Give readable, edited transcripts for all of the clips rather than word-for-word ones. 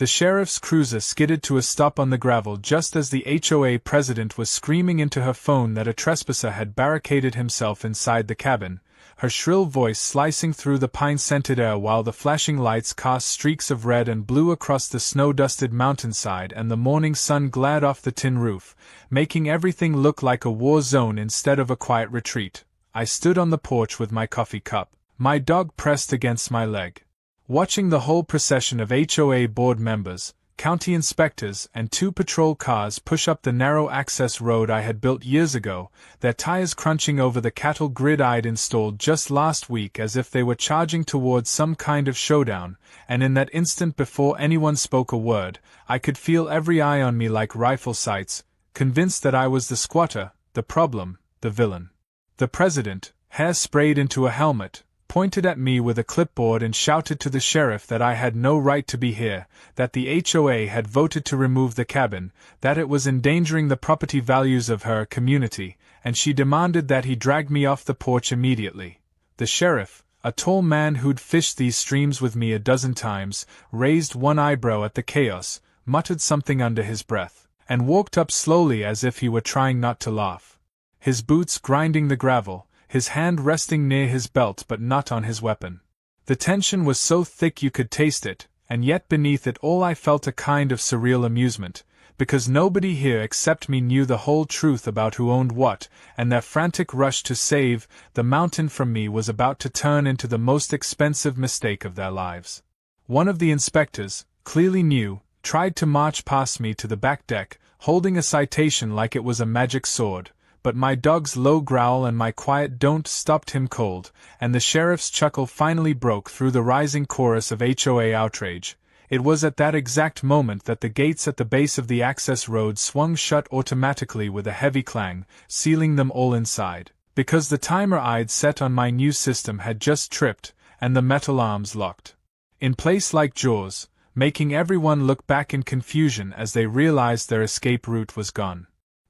The sheriff's cruiser skidded to a stop on the gravel just as the HOA president was screaming into her phone that a trespasser had barricaded himself inside the cabin, her shrill voice slicing through the pine-scented air while the flashing lights cast streaks of red and blue across the snow-dusted mountainside and the morning sun glared off the tin roof, making everything look like a war zone instead of a quiet retreat. I stood on the porch with my coffee cup, my dog pressed against my leg, watching the whole procession of HOA board members, county inspectors, and 2 patrol cars push up the narrow access road I had built years ago, their tires crunching over the cattle grid I'd installed just last week as if they were charging towards some kind of showdown, and in that instant before anyone spoke a word, I could feel every eye on me like rifle sights, convinced that I was the squatter, the problem, the villain. The president, hair sprayed into a helmet, pointed at me with a clipboard and shouted to the sheriff that I had no right to be here, that the HOA had voted to remove the cabin, that it was endangering the property values of her community, and she demanded that he drag me off the porch immediately. The sheriff, a tall man who'd fished these streams with me a dozen times, raised one eyebrow at the chaos, muttered something under his breath, and walked up slowly as if he were trying not to laugh. His boots grinding the gravel, his hand resting near his belt but not on his weapon. The tension was so thick you could taste it, and yet beneath it all I felt a kind of surreal amusement, because nobody here except me knew the whole truth about who owned what, and their frantic rush to save the mountain from me was about to turn into the most expensive mistake of their lives. One of the inspectors, clearly new, tried to march past me to the back deck, holding a citation like it was a magic sword, but my dog's low growl and my quiet don't stopped him cold, and the sheriff's chuckle finally broke through the rising chorus of HOA outrage. It was at that exact moment that the gates at the base of the access road swung shut automatically with a heavy clang, sealing them all inside, because the timer I'd set on my new system had just tripped, and the metal arms locked in place like jaws, making everyone look back in confusion as they realized their escape route was gone.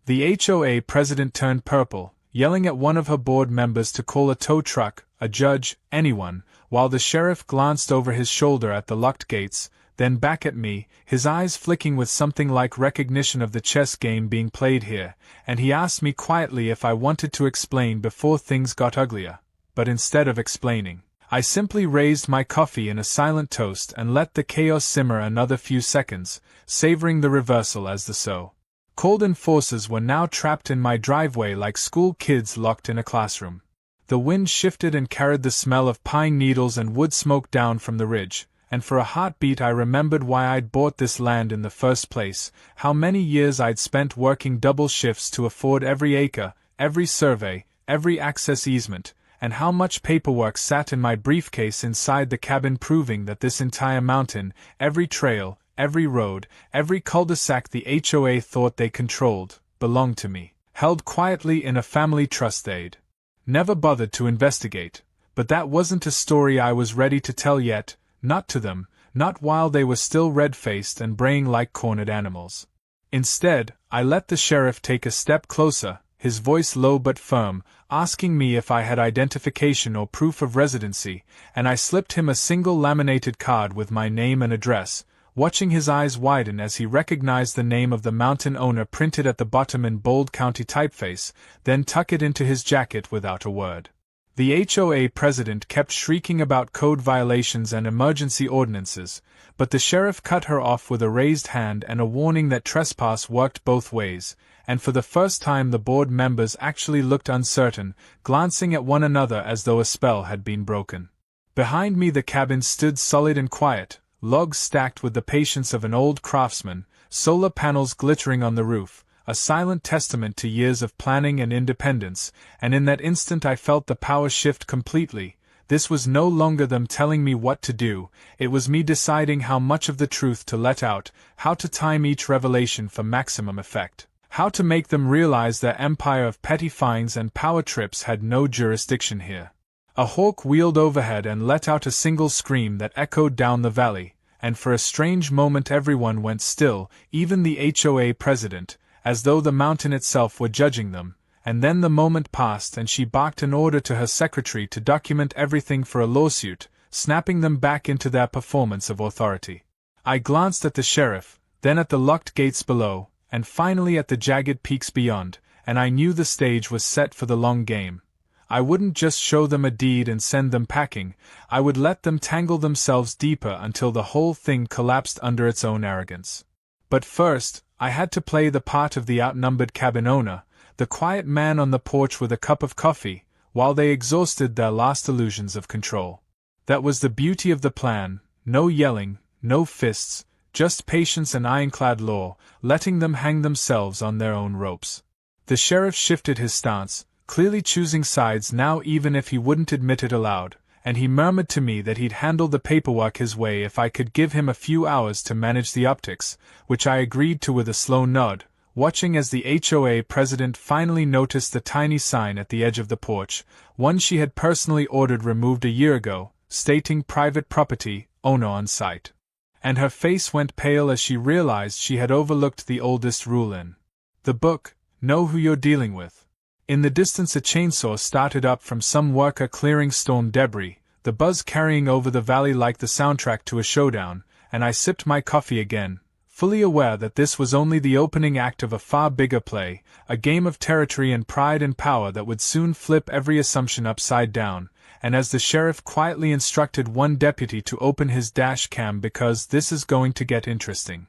The HOA president turned purple, yelling at one of her board members to call a tow truck, a judge, anyone, while the sheriff glanced over his shoulder at the locked gates, then back at me, his eyes flicking with something like recognition of the chess game being played here, and he asked me quietly if I wanted to explain before things got uglier. But instead of explaining, I simply raised my coffee in a silent toast and let the chaos simmer another few seconds, savoring the reversal as the so-called enforcers were now trapped in my driveway like school kids locked in a classroom. The wind shifted and carried the smell of pine needles and wood smoke down from the ridge, and for a heartbeat I remembered why I'd bought this land in the first place, how many years I'd spent working double shifts to afford every acre, every survey, every access easement, and how much paperwork sat in my briefcase inside the cabin proving that this entire mountain, every trail, every road, every cul-de-sac the HOA thought they controlled, belonged to me, held quietly in a family trust they'd never bothered to investigate. But that wasn't a story I was ready to tell yet, not to them, not while they were still red-faced and braying like cornered animals. Instead, I let the sheriff take a step closer, his voice low but firm, asking me if I had identification or proof of residency, and I slipped him a single laminated card with my name and address, watching his eyes widen as he recognized the name of the mountain owner printed at the bottom in bold county typeface, then tuck it into his jacket without a word. The HOA president kept shrieking about code violations and emergency ordinances, but the sheriff cut her off with a raised hand and a warning that trespass worked both ways, and for the first time the board members actually looked uncertain, glancing at one another as though a spell had been broken. Behind me the cabin stood solid and quiet, logs stacked with the patience of an old craftsman, solar panels glittering on the roof, a silent testament to years of planning and independence, and in that instant I felt the power shift completely. This was no longer them telling me what to do, it was me deciding how much of the truth to let out, how to time each revelation for maximum effect, how to make them realize their empire of petty fines and power trips had no jurisdiction here. A hawk wheeled overhead and let out a single scream that echoed down the valley, and for a strange moment everyone went still, even the HOA president, as though the mountain itself were judging them, and then the moment passed and she barked an order to her secretary to document everything for a lawsuit, snapping them back into their performance of authority. I glanced at the sheriff, then at the locked gates below, and finally at the jagged peaks beyond, and I knew the stage was set for the long game. I wouldn't just show them a deed and send them packing, I would let them tangle themselves deeper until the whole thing collapsed under its own arrogance. But first, I had to play the part of the outnumbered cabin owner, the quiet man on the porch with a cup of coffee, while they exhausted their last illusions of control. That was the beauty of the plan: no yelling, no fists, just patience and ironclad law, letting them hang themselves on their own ropes. The sheriff shifted his stance, clearly choosing sides now even if he wouldn't admit it aloud, and he murmured to me that he'd handle the paperwork his way if I could give him a few hours to manage the optics, which I agreed to with a slow nod, watching as the HOA president finally noticed the tiny sign at the edge of the porch, one she had personally ordered removed a year ago, stating private property, owner on site. And her face went pale as she realized she had overlooked the oldest rule in the book: know who you're dealing with. In the distance a chainsaw started up from some worker clearing storm debris, the buzz carrying over the valley like the soundtrack to a showdown, and I sipped my coffee again, fully aware that this was only the opening act of a far bigger play, a game of territory and pride and power that would soon flip every assumption upside down. And as the sheriff quietly instructed one deputy to open his dash cam because this is going to get interesting,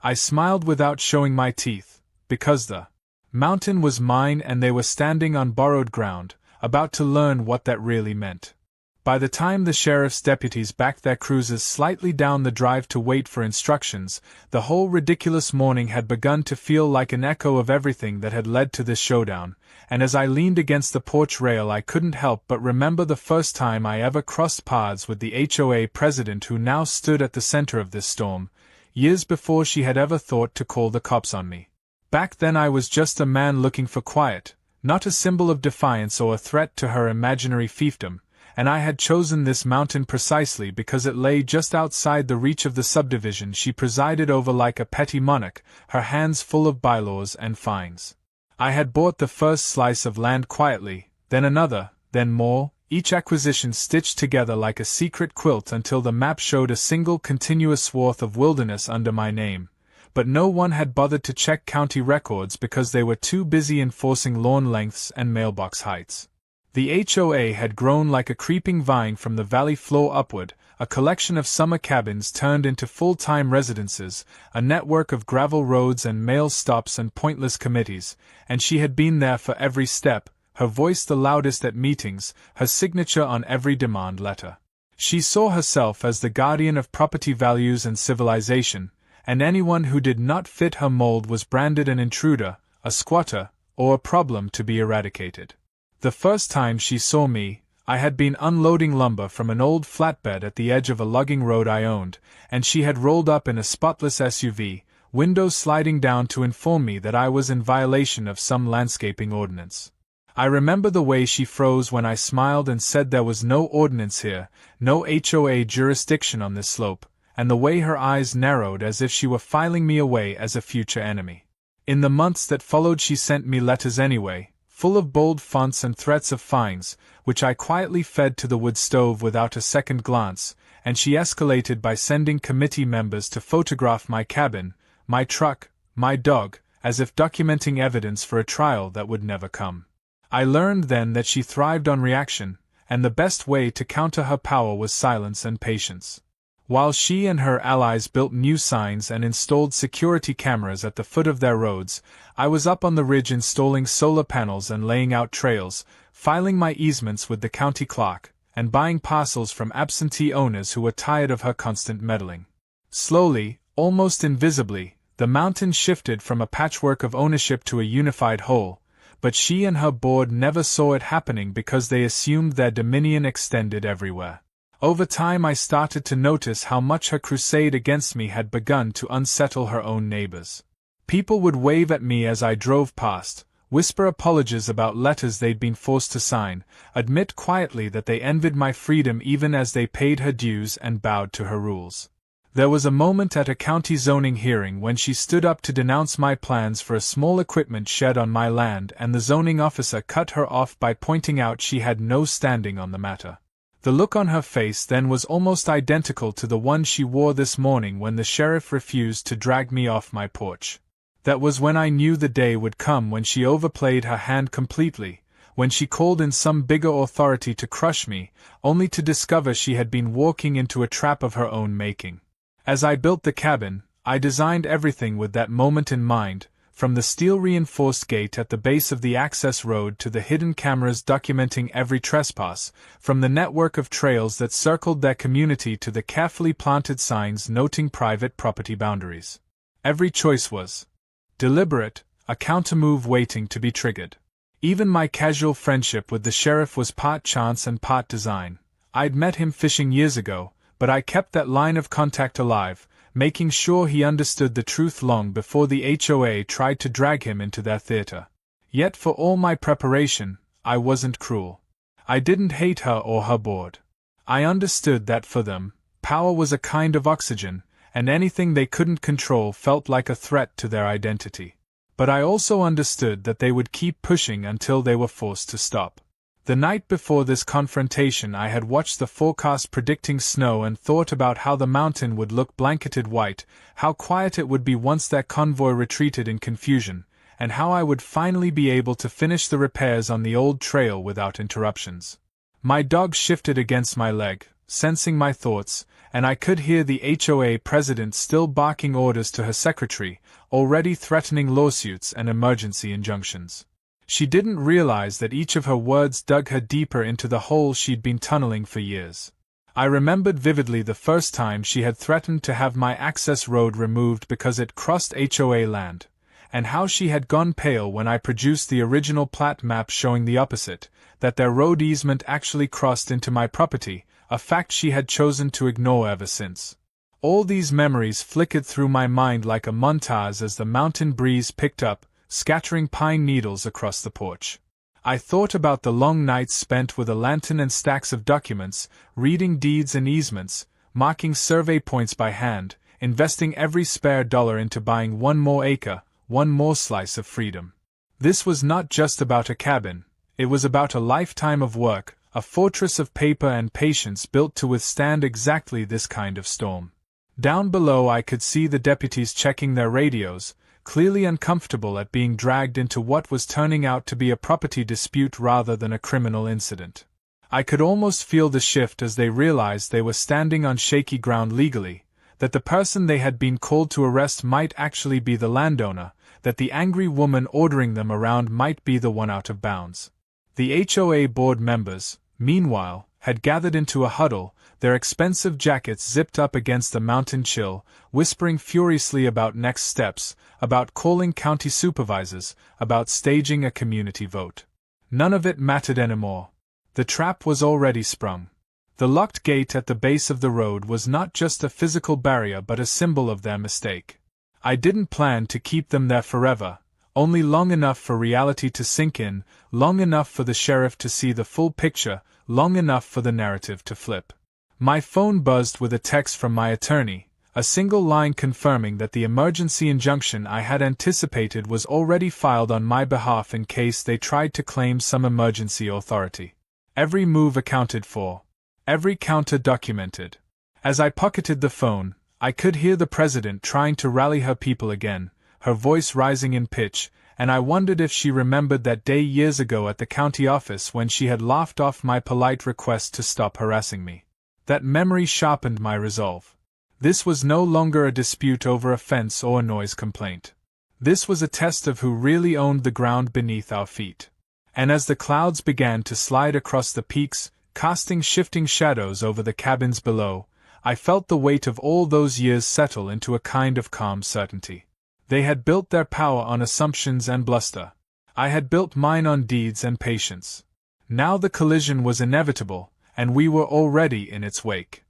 I smiled without showing my teeth, because the mountain was mine and they were standing on borrowed ground, about to learn what that really meant. By the time the sheriff's deputies backed their cruisers slightly down the drive to wait for instructions, the whole ridiculous morning had begun to feel like an echo of everything that had led to this showdown, and as I leaned against the porch rail I couldn't help but remember the first time I ever crossed paths with the HOA president who now stood at the center of this storm, years before she had ever thought to call the cops on me. Back then I was just a man looking for quiet, not a symbol of defiance or a threat to her imaginary fiefdom, and I had chosen this mountain precisely because it lay just outside the reach of the subdivision she presided over like a petty monarch, her hands full of bylaws and fines. I had bought the first slice of land quietly, then another, then more, each acquisition stitched together like a secret quilt until the map showed a single continuous swath of wilderness under my name. But no one had bothered to check county records because they were too busy enforcing lawn lengths and mailbox heights. The HOA had grown like a creeping vine from the valley floor upward, a collection of summer cabins turned into full-time residences, a network of gravel roads and mail stops and pointless committees, and she had been there for every step, her voice the loudest at meetings, her signature on every demand letter. She saw herself as the guardian of property values and civilization, and anyone who did not fit her mold was branded an intruder, a squatter, or a problem to be eradicated. The first time she saw me, I had been unloading lumber from an old flatbed at the edge of a logging road I owned, and she had rolled up in a spotless SUV, windows sliding down to inform me that I was in violation of some landscaping ordinance. I remember the way she froze when I smiled and said there was no ordinance here, no HOA jurisdiction on this slope, and the way her eyes narrowed as if she were filing me away as a future enemy. In the months that followed she sent me letters anyway, full of bold fonts and threats of fines, which I quietly fed to the wood stove without a second glance, and she escalated by sending committee members to photograph my cabin, my truck, my dog, as if documenting evidence for a trial that would never come. I learned then that she thrived on reaction, and the best way to counter her power was silence and patience. While she and her allies built new signs and installed security cameras at the foot of their roads, I was up on the ridge installing solar panels and laying out trails, filing my easements with the county clerk, and buying parcels from absentee owners who were tired of her constant meddling. Slowly, almost invisibly, the mountain shifted from a patchwork of ownership to a unified whole, but she and her board never saw it happening because they assumed their dominion extended everywhere. Over time I started to notice how much her crusade against me had begun to unsettle her own neighbors. People would wave at me as I drove past, whisper apologies about letters they'd been forced to sign, admit quietly that they envied my freedom even as they paid her dues and bowed to her rules. There was a moment at a county zoning hearing when she stood up to denounce my plans for a small equipment shed on my land, and the zoning officer cut her off by pointing out she had no standing on the matter. The look on her face then was almost identical to the one she wore this morning when the sheriff refused to drag me off my porch. That was when I knew the day would come when she overplayed her hand completely, when she called in some bigger authority to crush me, only to discover she had been walking into a trap of her own making. As I built the cabin, I designed everything with that moment in mind, from the steel-reinforced gate at the base of the access road to the hidden cameras documenting every trespass, from the network of trails that circled their community to the carefully planted signs noting private property boundaries. Every choice was deliberate, a countermove waiting to be triggered. Even my casual friendship with the sheriff was part chance and part design. I'd met him fishing years ago, but I kept that line of contact alive, making sure he understood the truth long before the HOA tried to drag him into their theater. Yet for all my preparation, I wasn't cruel. I didn't hate her or her board. I understood that for them, power was a kind of oxygen, and anything they couldn't control felt like a threat to their identity. But I also understood that they would keep pushing until they were forced to stop. The night before this confrontation I had watched the forecast predicting snow and thought about how the mountain would look blanketed white, how quiet it would be once that convoy retreated in confusion, and how I would finally be able to finish the repairs on the old trail without interruptions. My dog shifted against my leg, sensing my thoughts, and I could hear the HOA president still barking orders to her secretary, already threatening lawsuits and emergency injunctions. She didn't realize that each of her words dug her deeper into the hole she'd been tunneling for years. I remembered vividly the first time she had threatened to have my access road removed because it crossed HOA land, and how she had gone pale when I produced the original plat map showing the opposite, that their road easement actually crossed into my property, a fact she had chosen to ignore ever since. All these memories flickered through my mind like a montage as the mountain breeze picked up, scattering pine needles across the porch. I thought about the long nights spent with a lantern and stacks of documents, reading deeds and easements, marking survey points by hand, investing every spare dollar into buying one more acre, one more slice of freedom. This was not just about a cabin, it was about a lifetime of work, a fortress of paper and patience built to withstand exactly this kind of storm. Down below I could see the deputies checking their radios, clearly uncomfortable at being dragged into what was turning out to be a property dispute rather than a criminal incident. I could almost feel the shift as they realized they were standing on shaky ground legally, that the person they had been called to arrest might actually be the landowner, that the angry woman ordering them around might be the one out of bounds. The HOA board members, meanwhile, had gathered into a huddle, their expensive jackets zipped up against the mountain chill, whispering furiously about next steps, about calling county supervisors, about staging a community vote. None of it mattered anymore. The trap was already sprung. The locked gate at the base of the road was not just a physical barrier but a symbol of their mistake. I didn't plan to keep them there forever, only long enough for reality to sink in, long enough for the sheriff to see the full picture, long enough for the narrative to flip. My phone buzzed with a text from my attorney, a single line confirming that the emergency injunction I had anticipated was already filed on my behalf in case they tried to claim some emergency authority. Every move accounted for. Every counter documented. As I pocketed the phone, I could hear the president trying to rally her people again, her voice rising in pitch, and I wondered if she remembered that day years ago at the county office when she had laughed off my polite request to stop harassing me. That memory sharpened my resolve. This was no longer a dispute over a fence or a noise complaint. This was a test of who really owned the ground beneath our feet. And as the clouds began to slide across the peaks, casting shifting shadows over the cabins below, I felt the weight of all those years settle into a kind of calm certainty. They had built their power on assumptions and bluster. I had built mine on deeds and patience. Now the collision was inevitable, and we were already in its wake.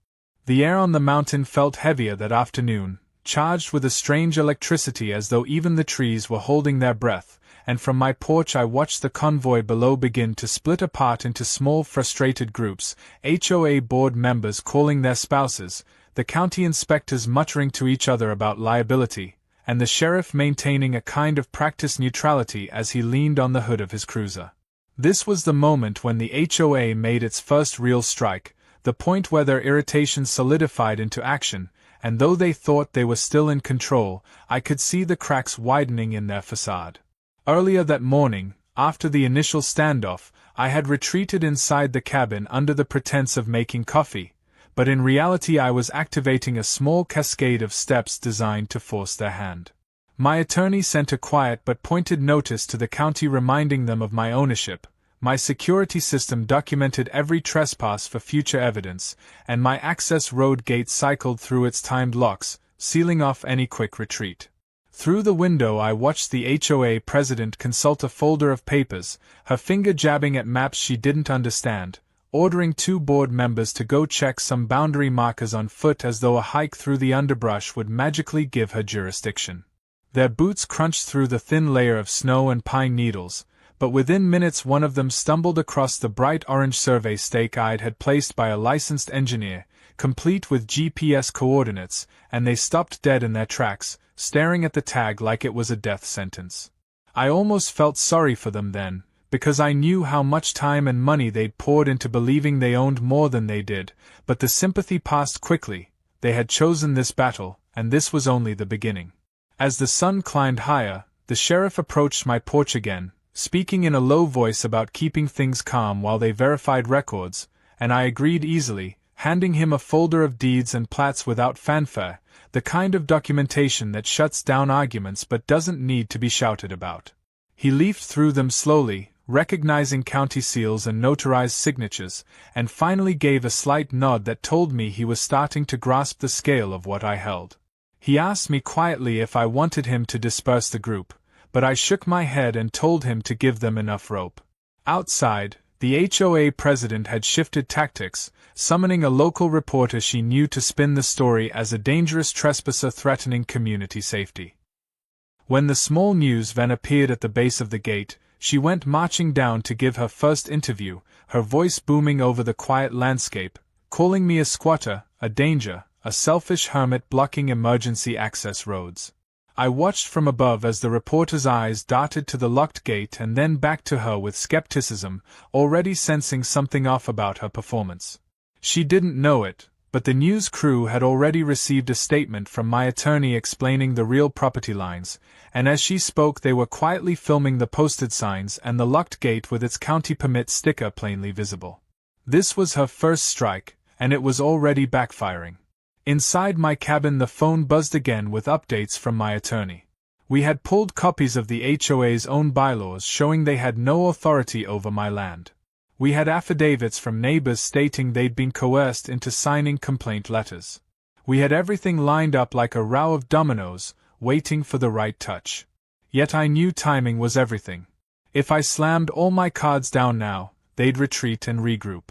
The air on the mountain felt heavier that afternoon, charged with a strange electricity as though even the trees were holding their breath, and from my porch I watched the convoy below begin to split apart into small frustrated groups, HOA board members calling their spouses, the county inspectors muttering to each other about liability, and the sheriff maintaining a kind of practiced neutrality as he leaned on the hood of his cruiser. This was the moment when the HOA made its first real strike, the point where their irritation solidified into action, and though they thought they were still in control, I could see the cracks widening in their facade. Earlier that morning, after the initial standoff, I had retreated inside the cabin under the pretense of making coffee, but in reality I was activating a small cascade of steps designed to force their hand. My attorney sent a quiet but pointed notice to the county reminding them of my ownership. My security system documented every trespass for future evidence, and my access road gate cycled through its timed locks, sealing off any quick retreat. Through the window I watched the HOA president consult a folder of papers, her finger jabbing at maps she didn't understand, ordering 2 board members to go check some boundary markers on foot as though a hike through the underbrush would magically give her jurisdiction. Their boots crunched through the thin layer of snow and pine needles, but within minutes one of them stumbled across the bright orange survey stake I had placed by a licensed engineer, complete with GPS coordinates, and they stopped dead in their tracks, staring at the tag like it was a death sentence. I almost felt sorry for them then, because I knew how much time and money they'd poured into believing they owned more than they did, but the sympathy passed quickly. They had chosen this battle, and this was only the beginning. As the sun climbed higher, the sheriff approached my porch again, speaking in a low voice about keeping things calm while they verified records, and I agreed easily, handing him a folder of deeds and plats without fanfare, the kind of documentation that shuts down arguments but doesn't need to be shouted about. He leafed through them slowly, recognizing county seals and notarized signatures, and finally gave a slight nod that told me he was starting to grasp the scale of what I held. He asked me quietly if I wanted him to disperse the group, but I shook my head and told him to give them enough rope. Outside, the HOA president had shifted tactics, summoning a local reporter she knew to spin the story as a dangerous trespasser threatening community safety. When the small news van appeared at the base of the gate, she went marching down to give her first interview, her voice booming over the quiet landscape, calling me a squatter, a danger, a selfish hermit blocking emergency access roads. I watched from above as the reporter's eyes darted to the locked gate and then back to her with skepticism, already sensing something off about her performance. She didn't know it, but the news crew had already received a statement from my attorney explaining the real property lines, and as she spoke they were quietly filming the posted signs and the locked gate with its county permit sticker plainly visible. This was her first strike, and it was already backfiring. Inside my cabin the phone buzzed again with updates from my attorney. We had pulled copies of the HOA's own bylaws showing they had no authority over my land. We had affidavits from neighbors stating they'd been coerced into signing complaint letters. We had everything lined up like a row of dominoes, waiting for the right touch. Yet I knew timing was everything. If I slammed all my cards down now, they'd retreat and regroup.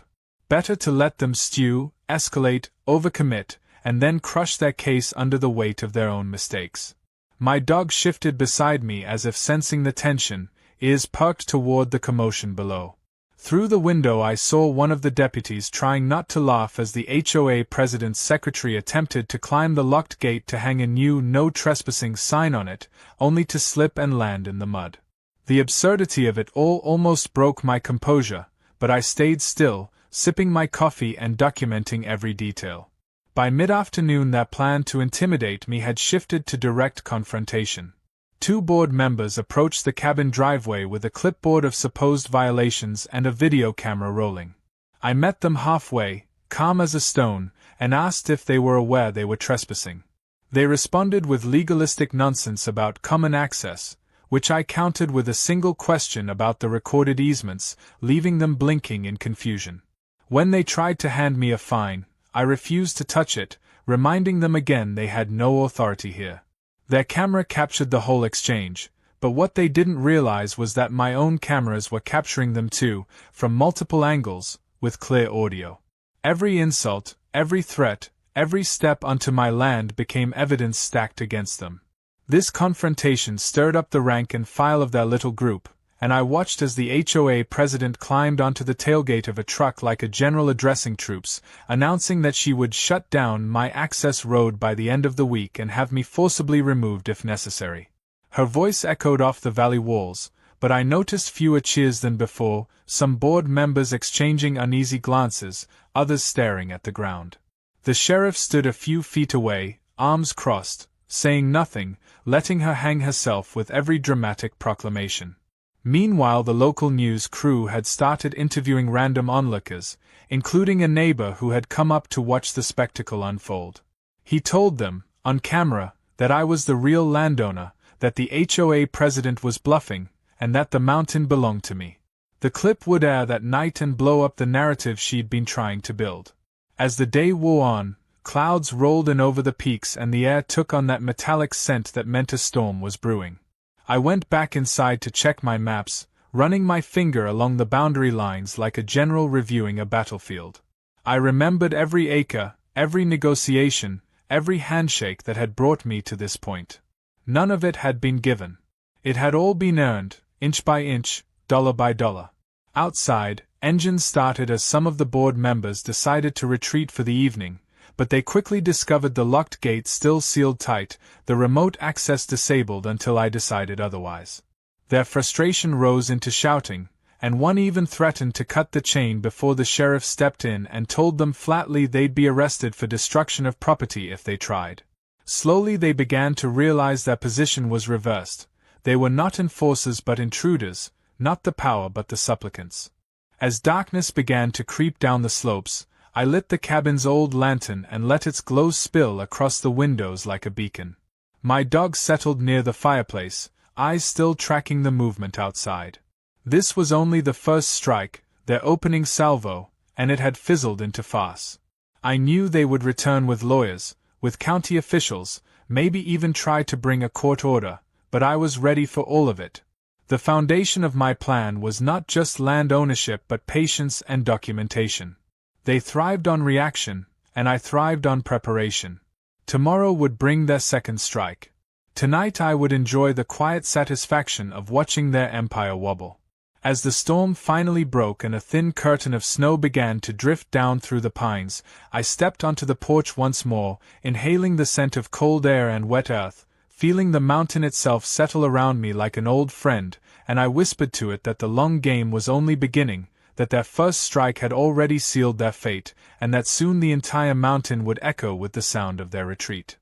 Better to let them stew, escalate, overcommit, and then crush their case under the weight of their own mistakes. My dog shifted beside me as if sensing the tension, ears perked toward the commotion below. Through the window I saw one of the deputies trying not to laugh as the HOA president's secretary attempted to climb the locked gate to hang a new "No Trespassing" sign on it, only to slip and land in the mud. The absurdity of it all almost broke my composure, but I stayed still, sipping my coffee and documenting every detail. By mid-afternoon their plan to intimidate me had shifted to direct confrontation. 2 board members approached the cabin driveway with a clipboard of supposed violations and a video camera rolling. I met them halfway, calm as a stone, and asked if they were aware they were trespassing. They responded with legalistic nonsense about common access, which I countered with a single question about the recorded easements, leaving them blinking in confusion. When they tried to hand me a fine, I refused to touch it, reminding them again they had no authority here. Their camera captured the whole exchange, but what they didn't realize was that my own cameras were capturing them too, from multiple angles, with clear audio. Every insult, every threat, every step onto my land became evidence stacked against them. This confrontation stirred up the rank and file of their little group, and I watched as the HOA president climbed onto the tailgate of a truck like a general addressing troops, announcing that she would shut down my access road by the end of the week and have me forcibly removed if necessary. Her voice echoed off the valley walls, but I noticed fewer cheers than before, some board members exchanging uneasy glances, others staring at the ground. The sheriff stood a few feet away, arms crossed, saying nothing, letting her hang herself with every dramatic proclamation. Meanwhile, the local news crew had started interviewing random onlookers, including a neighbor who had come up to watch the spectacle unfold. He told them, on camera, that I was the real landowner, that the HOA president was bluffing, and that the mountain belonged to me. The clip would air that night and blow up the narrative she'd been trying to build. As the day wore on, clouds rolled in over the peaks and the air took on that metallic scent that meant a storm was brewing. I went back inside to check my maps, running my finger along the boundary lines like a general reviewing a battlefield. I remembered every acre, every negotiation, every handshake that had brought me to this point. None of it had been given. It had all been earned, inch by inch, dollar by dollar. Outside, engines started as some of the board members decided to retreat for the evening, but they quickly discovered the locked gate still sealed tight, the remote access disabled until I decided otherwise. Their frustration rose into shouting, and one even threatened to cut the chain before the sheriff stepped in and told them flatly they'd be arrested for destruction of property if they tried. Slowly they began to realize their position was reversed. They were not enforcers but intruders, not the power but the supplicants. As darkness began to creep down the slopes, I lit the cabin's old lantern and let its glow spill across the windows like a beacon. My dog settled near the fireplace, eyes still tracking the movement outside. This was only the first strike, their opening salvo, and it had fizzled into farce. I knew they would return with lawyers, with county officials, maybe even try to bring a court order, but I was ready for all of it. The foundation of my plan was not just land ownership but patience and documentation. They thrived on reaction, and I thrived on preparation. Tomorrow would bring their second strike. Tonight I would enjoy the quiet satisfaction of watching their empire wobble. As the storm finally broke and a thin curtain of snow began to drift down through the pines, I stepped onto the porch once more, inhaling the scent of cold air and wet earth, feeling the mountain itself settle around me like an old friend, and I whispered to it that the long game was only beginning, that their first strike had already sealed their fate, and that soon the entire mountain would echo with the sound of their retreat.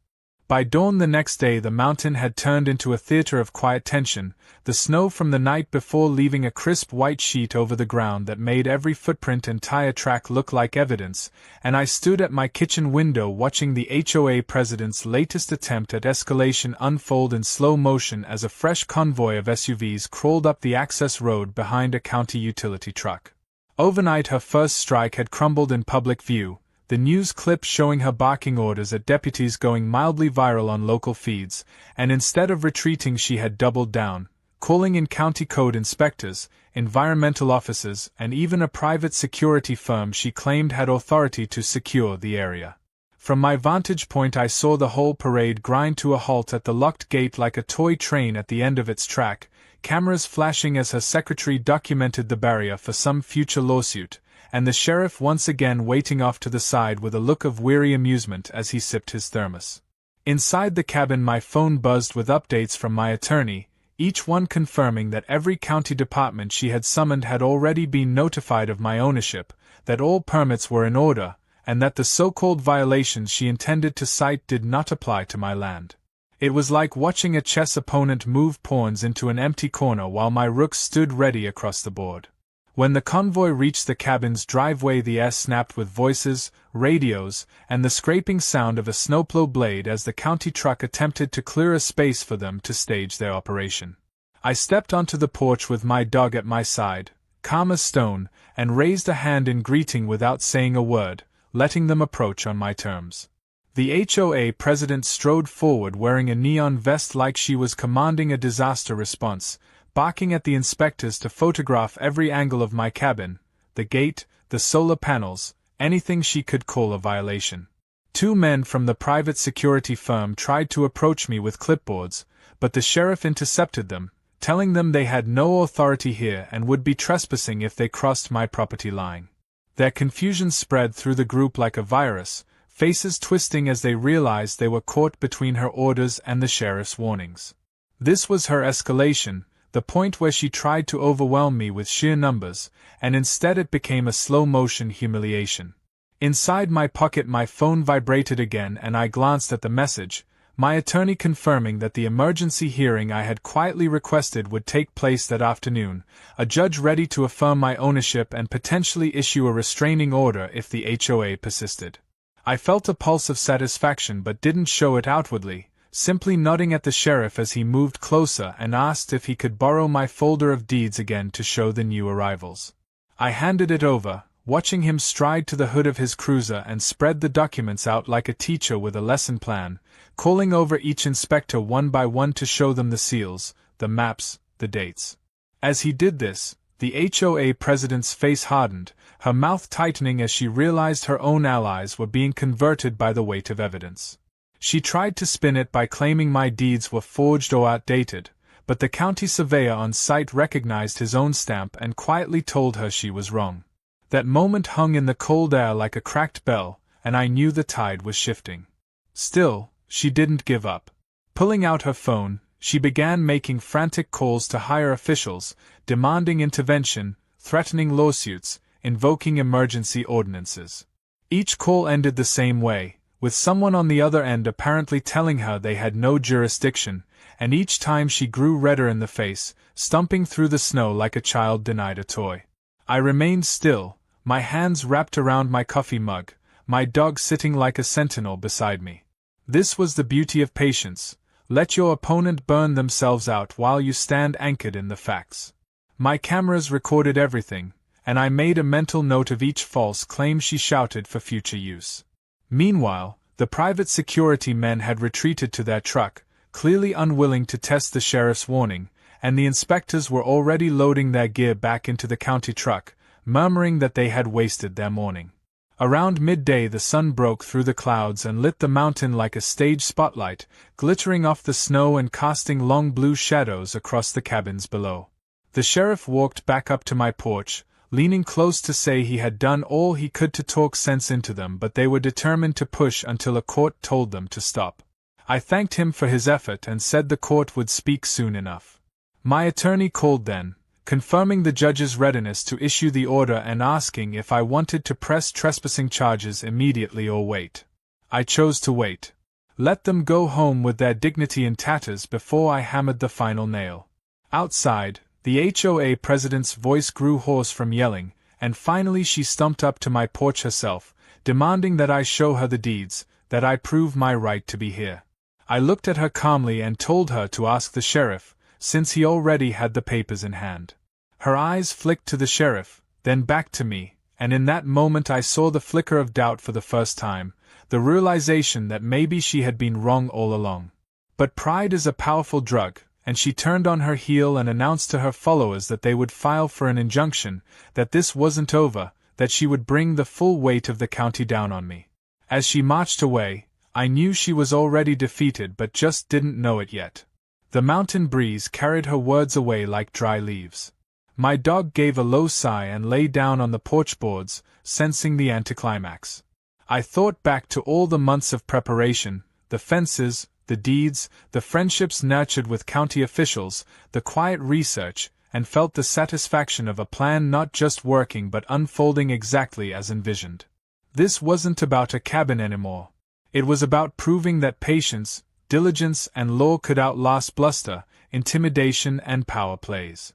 By dawn the next day the mountain had turned into a theater of quiet tension, the snow from the night before leaving a crisp white sheet over the ground that made every footprint and tire track look like evidence, and I stood at my kitchen window watching the HOA president's latest attempt at escalation unfold in slow motion as a fresh convoy of SUVs crawled up the access road behind a county utility truck. Overnight her first strike had crumbled in public view, the news clip showing her barking orders at deputies going mildly viral on local feeds, and instead of retreating she had doubled down, calling in county code inspectors, environmental officers, and even a private security firm she claimed had authority to secure the area. From my vantage point I saw the whole parade grind to a halt at the locked gate like a toy train at the end of its track, cameras flashing as her secretary documented the barrier for some future lawsuit, and the sheriff once again waiting off to the side with a look of weary amusement as he sipped his thermos. Inside the cabin my phone buzzed with updates from my attorney, each one confirming that every county department she had summoned had already been notified of my ownership, that all permits were in order, and that the so-called violations she intended to cite did not apply to my land. It was like watching a chess opponent move pawns into an empty corner while my rooks stood ready across the board. When the convoy reached the cabin's driveway the air snapped with voices, radios, and the scraping sound of a snowplow blade as the county truck attempted to clear a space for them to stage their operation. I stepped onto the porch with my dog at my side, calm as stone, and raised a hand in greeting without saying a word, letting them approach on my terms. The HOA president strode forward wearing a neon vest like she was commanding a disaster response, barking at the inspectors to photograph every angle of my cabin, the gate, the solar panels, anything she could call a violation. Two men from the private security firm tried to approach me with clipboards, but the sheriff intercepted them, telling them they had no authority here and would be trespassing if they crossed my property line. Their confusion spread through the group like a virus, faces twisting as they realized they were caught between her orders and the sheriff's warnings. This was her escalation, the point where she tried to overwhelm me with sheer numbers, and instead it became a slow-motion humiliation. Inside my pocket my phone vibrated again and I glanced at the message, my attorney confirming that the emergency hearing I had quietly requested would take place that afternoon, a judge ready to affirm my ownership and potentially issue a restraining order if the HOA persisted. I felt a pulse of satisfaction but didn't show it outwardly, simply nodding at the sheriff as he moved closer and asked if he could borrow my folder of deeds again to show the new arrivals. I handed it over, watching him stride to the hood of his cruiser and spread the documents out like a teacher with a lesson plan, calling over each inspector one by one to show them the seals, the maps, the dates. As he did this, the HOA president's face hardened, her mouth tightening as she realized her own allies were being converted by the weight of evidence. She tried to spin it by claiming my deeds were forged or outdated, but the county surveyor on site recognized his own stamp and quietly told her she was wrong. That moment hung in the cold air like a cracked bell, and I knew the tide was shifting. Still, she didn't give up. Pulling out her phone, she began making frantic calls to higher officials, demanding intervention, threatening lawsuits, invoking emergency ordinances. Each call ended the same way, with someone on the other end apparently telling her they had no jurisdiction, and each time she grew redder in the face, stumping through the snow like a child denied a toy. I remained still, my hands wrapped around my coffee mug, my dog sitting like a sentinel beside me. This was the beauty of patience. Let your opponent burn themselves out while you stand anchored in the facts. My cameras recorded everything, and I made a mental note of each false claim she shouted for future use. Meanwhile, the private security men had retreated to their truck, clearly unwilling to test the sheriff's warning, and the inspectors were already loading their gear back into the county truck, murmuring that they had wasted their morning. Around midday the sun broke through the clouds and lit the mountain like a stage spotlight, glittering off the snow and casting long blue shadows across the cabins below. The sheriff walked back up to my porch, leaning close to say he had done all he could to talk sense into them, but they were determined to push until a court told them to stop. I thanked him for his effort and said the court would speak soon enough. My attorney called then, confirming the judge's readiness to issue the order and asking if I wanted to press trespassing charges immediately or wait. I chose to wait. Let them go home with their dignity in tatters before I hammered the final nail. Outside, the HOA president's voice grew hoarse from yelling, and finally she stumped up to my porch herself, demanding that I show her the deeds, that I prove my right to be here. I looked at her calmly and told her to ask the sheriff, since he already had the papers in hand. Her eyes flicked to the sheriff, then back to me, and in that moment I saw the flicker of doubt for the first time, the realization that maybe she had been wrong all along. But pride is a powerful drug, and she turned on her heel and announced to her followers that they would file for an injunction, that this wasn't over, that she would bring the full weight of the county down on me. As she marched away, I knew she was already defeated but just didn't know it yet. The mountain breeze carried her words away like dry leaves. My dog gave a low sigh and lay down on the porch boards, sensing the anticlimax. I thought back to all the months of preparation, the fences, the deeds, the friendships nurtured with county officials, the quiet research, and felt the satisfaction of a plan not just working but unfolding exactly as envisioned. This wasn't about a cabin anymore. It was about proving that patience, diligence, and law could outlast bluster, intimidation, and power plays.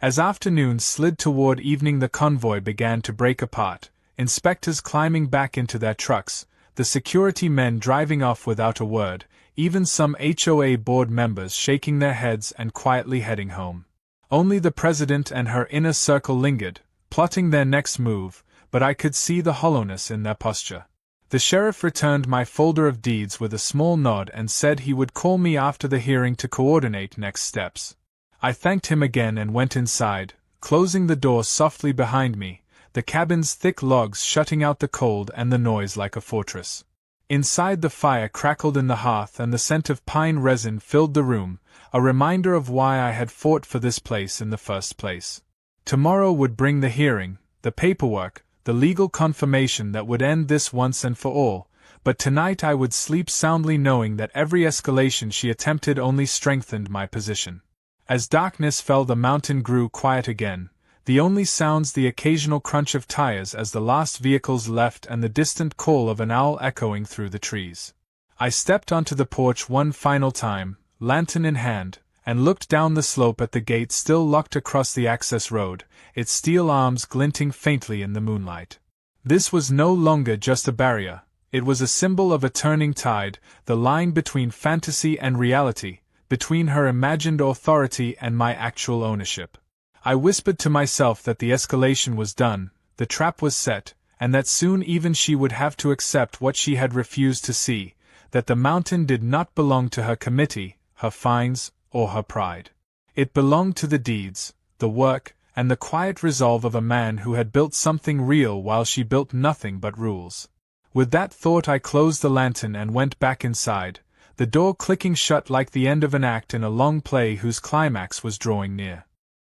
As afternoon slid toward evening, the convoy began to break apart, inspectors climbing back into their trucks, the security men driving off without a word, even some HOA board members shaking their heads and quietly heading home. Only the president and her inner circle lingered, plotting their next move, but I could see the hollowness in their posture. The sheriff returned my folder of deeds with a small nod and said he would call me after the hearing to coordinate next steps. I thanked him again and went inside, closing the door softly behind me, the cabin's thick logs shutting out the cold and the noise like a fortress. Inside, the fire crackled in the hearth and the scent of pine resin filled the room, a reminder of why I had fought for this place in the first place. Tomorrow would bring the hearing, the paperwork, the legal confirmation that would end this once and for all, but tonight I would sleep soundly knowing that every escalation she attempted only strengthened my position. As darkness fell, the mountain grew quiet again, the only sounds the occasional crunch of tires as the last vehicles left and the distant call of an owl echoing through the trees. I stepped onto the porch one final time, lantern in hand, and looked down the slope at the gate still locked across the access road, its steel arms glinting faintly in the moonlight. This was no longer just a barrier, it was a symbol of a turning tide, the line between fantasy and reality, between her imagined authority and my actual ownership. I whispered to myself that the escalation was done, the trap was set, and that soon even she would have to accept what she had refused to see, that the mountain did not belong to her committee, her fines, or her pride. It belonged to the deeds, the work, and the quiet resolve of a man who had built something real while she built nothing but rules. With that thought I closed the lantern and went back inside, the door clicking shut like the end of an act in a long play whose climax was drawing near.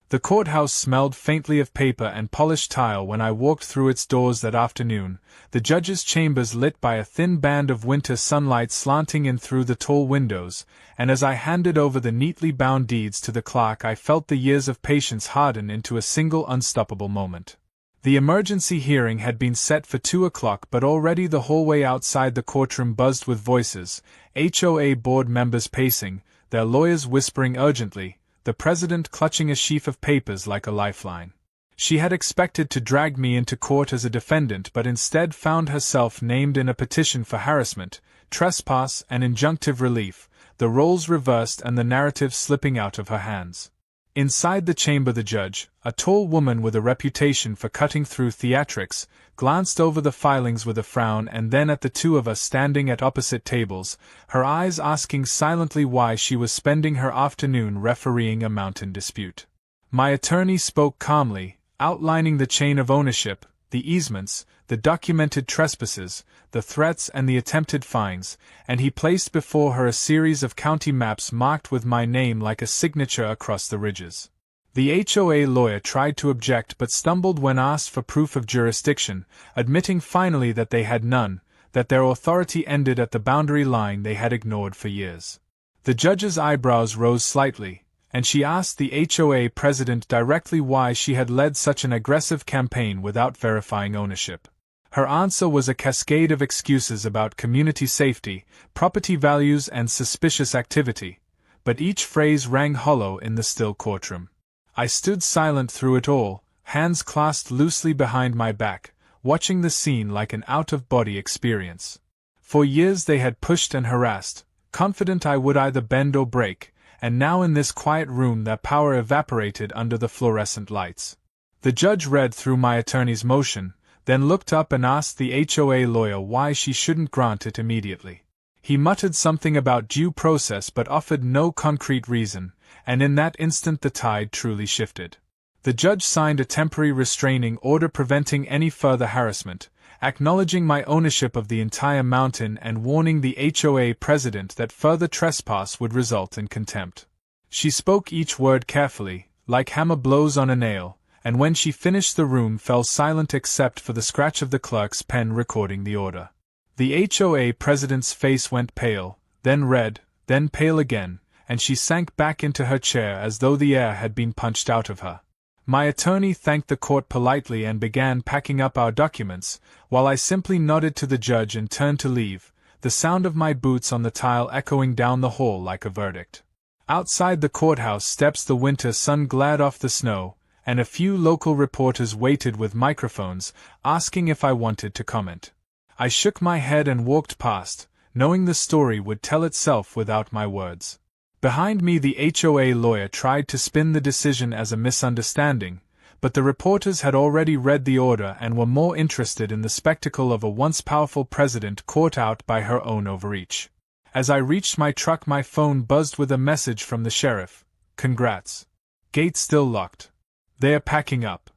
The courthouse smelled faintly of paper and polished tile when I walked through its doors that afternoon, the judge's chambers lit by a thin band of winter sunlight slanting in through the tall windows, and as I handed over the neatly bound deeds to the clerk I felt the years of patience harden into a single unstoppable moment. The emergency hearing had been set for 2 o'clock, but already the hallway outside the courtroom buzzed with voices, HOA board members pacing, their lawyers whispering urgently, the president clutching a sheaf of papers like a lifeline. She had expected to drag me into court as a defendant but instead found herself named in a petition for harassment, trespass and injunctive relief, the roles reversed and the narrative slipping out of her hands. Inside the chamber the judge, a tall woman with a reputation for cutting through theatrics, glanced over the filings with a frown and then at the two of us standing at opposite tables, her eyes asking silently why she was spending her afternoon refereeing a mountain dispute. My attorney spoke calmly, outlining the chain of ownership, the easements, the documented trespasses, the threats and the attempted fines, and he placed before her a series of county maps marked with my name like a signature across the ridges. The HOA lawyer tried to object but stumbled when asked for proof of jurisdiction, admitting finally that they had none, that their authority ended at the boundary line they had ignored for years. The judge's eyebrows rose slightly, and she asked the HOA president directly why she had led such an aggressive campaign without verifying ownership. Her answer was a cascade of excuses about community safety, property values and suspicious activity, but each phrase rang hollow in the still courtroom. I stood silent through it all, hands clasped loosely behind my back, watching the scene like an out-of-body experience. For years they had pushed and harassed, confident I would either bend or break, and now in this quiet room that power evaporated under the fluorescent lights. The judge read through my attorney's motion, then looked up and asked the HOA lawyer why she shouldn't grant it immediately. He muttered something about due process but offered no concrete reason, and in that instant the tide truly shifted. The judge signed a temporary restraining order preventing any further harassment, acknowledging my ownership of the entire mountain and warning the HOA president that further trespass would result in contempt. She spoke each word carefully, like hammer blows on a nail, and when she finished the room fell silent except for the scratch of the clerk's pen recording the order. The HOA president's face went pale, then red, then pale again, and she sank back into her chair as though the air had been punched out of her. My attorney thanked the court politely and began packing up our documents, while I simply nodded to the judge and turned to leave, the sound of my boots on the tile echoing down the hall like a verdict. Outside the courthouse steps the winter sun glared off the snow, and a few local reporters waited with microphones, asking if I wanted to comment. I shook my head and walked past, knowing the story would tell itself without my words. Behind me the HOA lawyer tried to spin the decision as a misunderstanding, but the reporters had already read the order and were more interested in the spectacle of a once powerful president caught out by her own overreach. As I reached my truck my phone buzzed with a message from the sheriff. "Congrats. Gate still locked. They're packing up."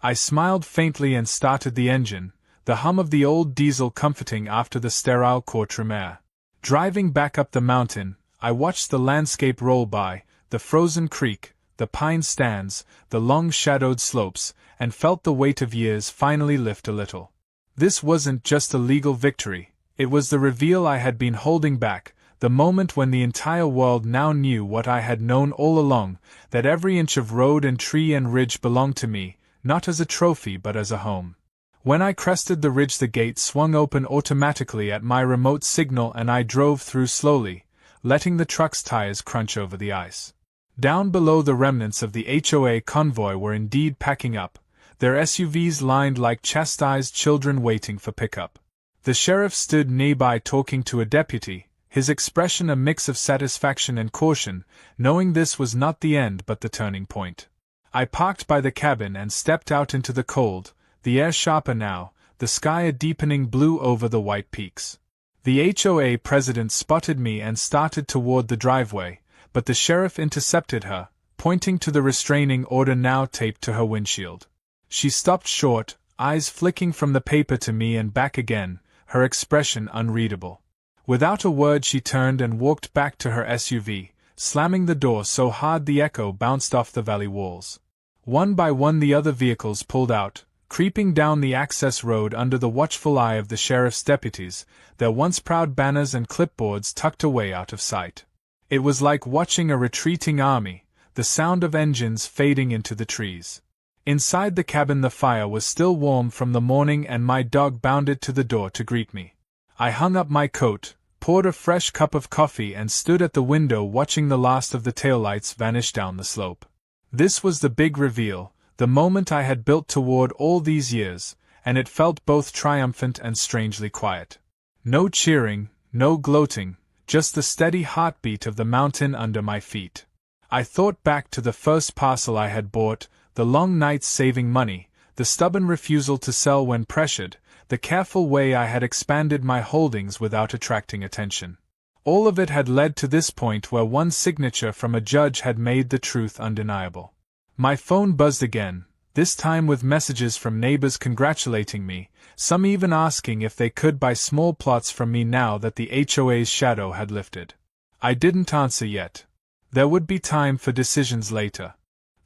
I smiled faintly and started the engine, the hum of the old diesel comforting after the sterile courtroom air. Driving back up the mountain, I watched the landscape roll by, the frozen creek, the pine stands, the long shadowed slopes, and felt the weight of years finally lift a little. This wasn't just a legal victory, it was the reveal I had been holding back, the moment when the entire world now knew what I had known all along, that every inch of road and tree and ridge belonged to me, not as a trophy but as a home. When I crested the ridge, the gate swung open automatically at my remote signal and I drove through slowly, letting the truck's tires crunch over the ice. Down below, the remnants of the HOA convoy were indeed packing up, their SUVs lined like chastised children waiting for pickup. The sheriff stood nearby talking to a deputy, his expression a mix of satisfaction and caution, knowing this was not the end but the turning point. I parked by the cabin and stepped out into the cold, the air sharper now, the sky a deepening blue over the white peaks. The HOA president spotted me and started toward the driveway, but the sheriff intercepted her, pointing to the restraining order now taped to her windshield. She stopped short, eyes flicking from the paper to me and back again, her expression unreadable. Without a word, she turned and walked back to her SUV, slamming the door so hard the echo bounced off the valley walls. One by one the other vehicles pulled out, creeping down the access road under the watchful eye of the sheriff's deputies, their once proud banners and clipboards tucked away out of sight. It was like watching a retreating army, the sound of engines fading into the trees. Inside the cabin the fire was still warm from the morning and my dog bounded to the door to greet me. I hung up my coat, poured a fresh cup of coffee and stood at the window watching the last of the taillights vanish down the slope. This was the big reveal, the moment I had built toward all these years, and it felt both triumphant and strangely quiet. No cheering, no gloating, just the steady heartbeat of the mountain under my feet. I thought back to the first parcel I had bought, the long nights saving money, the stubborn refusal to sell when pressured, the careful way I had expanded my holdings without attracting attention. All of it had led to this point where one signature from a judge had made the truth undeniable. My phone buzzed again, this time with messages from neighbors congratulating me, some even asking if they could buy small plots from me now that the HOA's shadow had lifted. I didn't answer yet. There would be time for decisions later.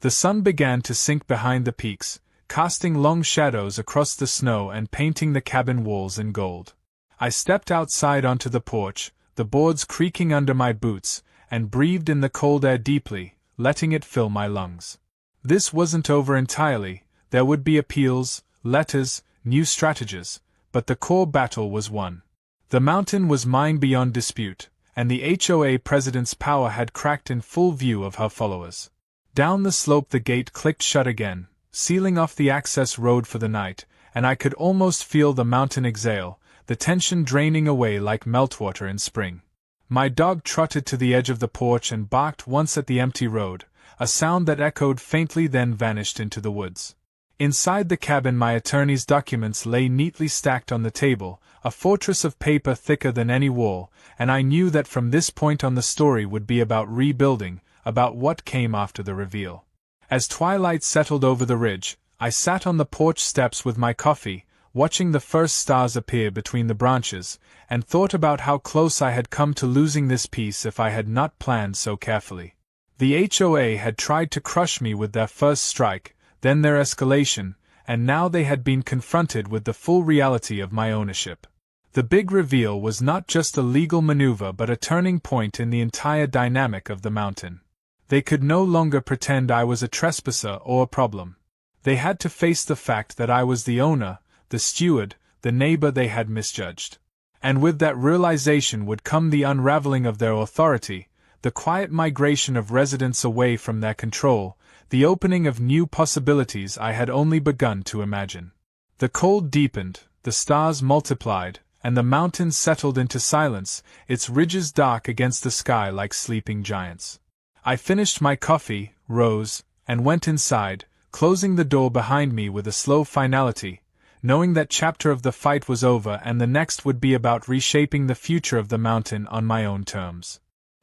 The sun began to sink behind the peaks, casting long shadows across the snow and painting the cabin walls in gold. I stepped outside onto the porch, the boards creaking under my boots, and breathed in the cold air deeply, letting it fill my lungs. This wasn't over entirely, there would be appeals, letters, new strategies, but the core battle was won. The mountain was mine beyond dispute, and the HOA president's power had cracked in full view of her followers. Down the slope the gate clicked shut again, sealing off the access road for the night, and I could almost feel the mountain exhale, the tension draining away like meltwater in spring. My dog trotted to the edge of the porch and barked once at the empty road, a sound that echoed faintly then vanished into the woods. Inside the cabin my attorney's documents lay neatly stacked on the table, a fortress of paper thicker than any wall, and I knew that from this point on the story would be about rebuilding, about what came after the reveal. As twilight settled over the ridge, I sat on the porch steps with my coffee, watching the first stars appear between the branches, and thought about how close I had come to losing this piece if I had not planned so carefully. The HOA had tried to crush me with their first strike, then their escalation, and now they had been confronted with the full reality of my ownership. The big reveal was not just a legal maneuver but a turning point in the entire dynamic of the mountain. They could no longer pretend I was a trespasser or a problem. They had to face the fact that I was the owner, the steward, the neighbor they had misjudged. And with that realization would come the unraveling of their authority, the quiet migration of residents away from their control, the opening of new possibilities I had only begun to imagine. The cold deepened, the stars multiplied, and the mountain settled into silence, its ridges dark against the sky like sleeping giants. I finished my coffee, rose, and went inside, closing the door behind me with a slow finality, knowing that chapter of the fight was over and the next would be about reshaping the future of the mountain on my own terms.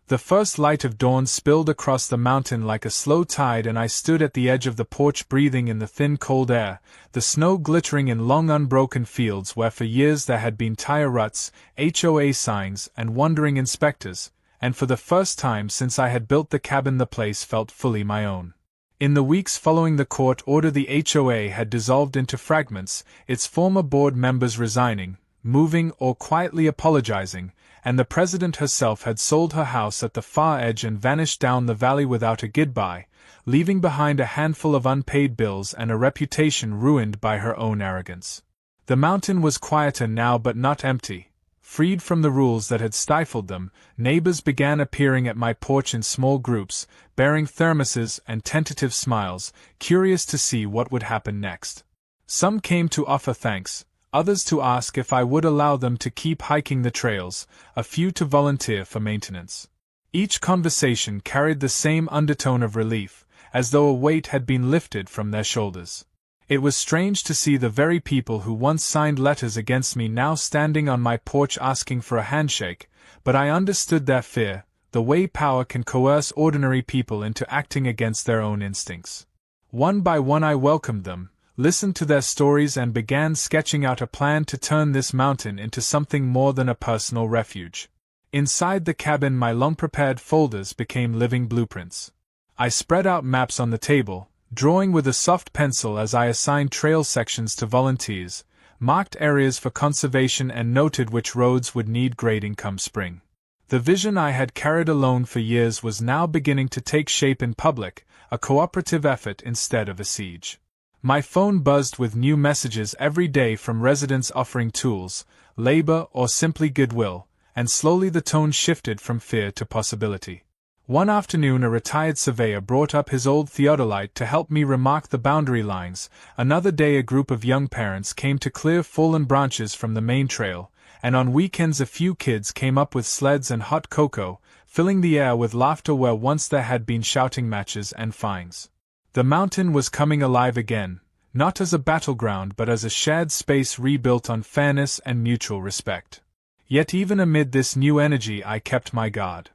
The first light of dawn spilled across the mountain like a slow tide and I stood at the edge of the porch breathing in the thin cold air, the snow glittering in long unbroken fields where for years there had been tire ruts, HOA signs, and wandering inspectors, and for the first time since I had built the cabin the place felt fully my own. In the weeks following the court order the HOA had dissolved into fragments, its former board members resigning, moving, or quietly apologizing, and the president herself had sold her house at the far edge and vanished down the valley without a goodbye, leaving behind a handful of unpaid bills and a reputation ruined by her own arrogance. The mountain was quieter now, but not empty. Freed from the rules that had stifled them, neighbors began appearing at my porch in small groups, bearing thermoses and tentative smiles, curious to see what would happen next. Some came to offer thanks, others to ask if I would allow them to keep hiking the trails, a few to volunteer for maintenance. Each conversation carried the same undertone of relief, as though a weight had been lifted from their shoulders. It was strange to see the very people who once signed letters against me now standing on my porch asking for a handshake, but I understood their fear, the way power can coerce ordinary people into acting against their own instincts. One by one I welcomed them, listened to their stories, and began sketching out a plan to turn this mountain into something more than a personal refuge. Inside the cabin, my long-prepared folders became living blueprints. I spread out maps on the table, drawing with a soft pencil as I assigned trail sections to volunteers, marked areas for conservation, and noted which roads would need grading come spring. The vision I had carried alone for years was now beginning to take shape in public, a cooperative effort instead of a siege. My phone buzzed with new messages every day from residents offering tools, labor, or simply goodwill, and slowly the tone shifted from fear to possibility. One afternoon a retired surveyor brought up his old theodolite to help me remark the boundary lines. Another day a group of young parents came to clear fallen branches from the main trail, and on weekends a few kids came up with sleds and hot cocoa, filling the air with laughter where once there had been shouting matches and fines. The mountain was coming alive again, not as a battleground but as a shared space rebuilt on fairness and mutual respect. Yet even amid this new energy I kept my guard.